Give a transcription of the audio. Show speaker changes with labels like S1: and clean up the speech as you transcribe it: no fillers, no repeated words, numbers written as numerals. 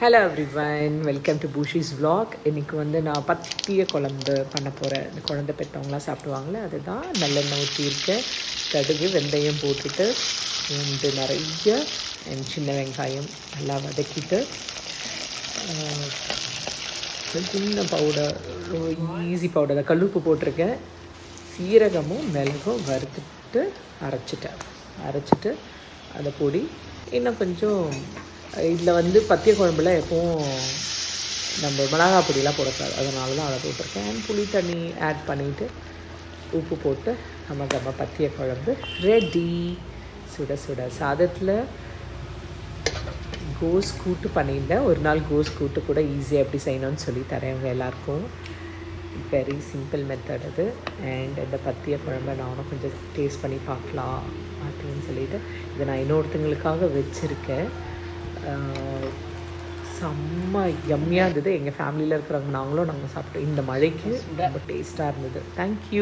S1: Hello everyone, welcome to பூஷிஸ் vlog. இன்றைக்கி வந்து நான் பத்திய குழம்பு பண்ண போகிறேன். இந்த குழந்தை பெற்றவங்களாம் சாப்பிடுவாங்களே, அதுதான். நல்லெண்ணெய் ஊற்றியிருக்கேன், கடுகு வெந்தயம் போட்டுட்டு பூண்டு நிறைய சின்ன வெங்காயம் நல்லா வதக்கிட்டு சின்ன பவுடர், ஈஸி பவுடர், கல்லுப்பு போட்டிருக்கேன். சீரகமும் மிளகும் வறுத்துட்டு அரைச்சிட்டு அதை பொடி இன்னும் கொஞ்சம். இதில் வந்து பத்திய குழம்புல எப்போவும் நம்ம மிளகா பொடியெலாம் போடக்கூடாது, அதனால தான் அதை போட்டிருக்கேன். புளி தண்ணி ஆட் பண்ணிவிட்டு உப்பு போட்டு நம்ம பத்திய குழம்பு ரெடி. சுட சுட சாதத்தில் கோஸ் கூட்டு பண்ணியிருந்தேன். ஒரு நாள் கோஸ் கூட்டு கூட ஈஸியாக எப்படி செய்யணும்னு சொல்லி தரேன் அவங்க எல்லாேருக்கும். வெரி சிம்பிள் மெத்தட் அது. அண்ட் இந்த பத்திய குழம்பை நானும் கொஞ்சம் டேஸ்ட் பண்ணி பார்க்கலாம் அப்படின்னு சொல்லிவிட்டு இதை நான் இன்னொருத்தங்களுக்காக வச்சுருக்கேன். செம்ம யம்மியாக இருந்தது. எங்கள் ஃபேமிலியில் இருக்கிறவங்க நாங்கள் சாப்பிட்டோம். இந்த மழைக்கு ரொம்ப டேஸ்ட்டாக இருந்தது. தேங்க்யூ.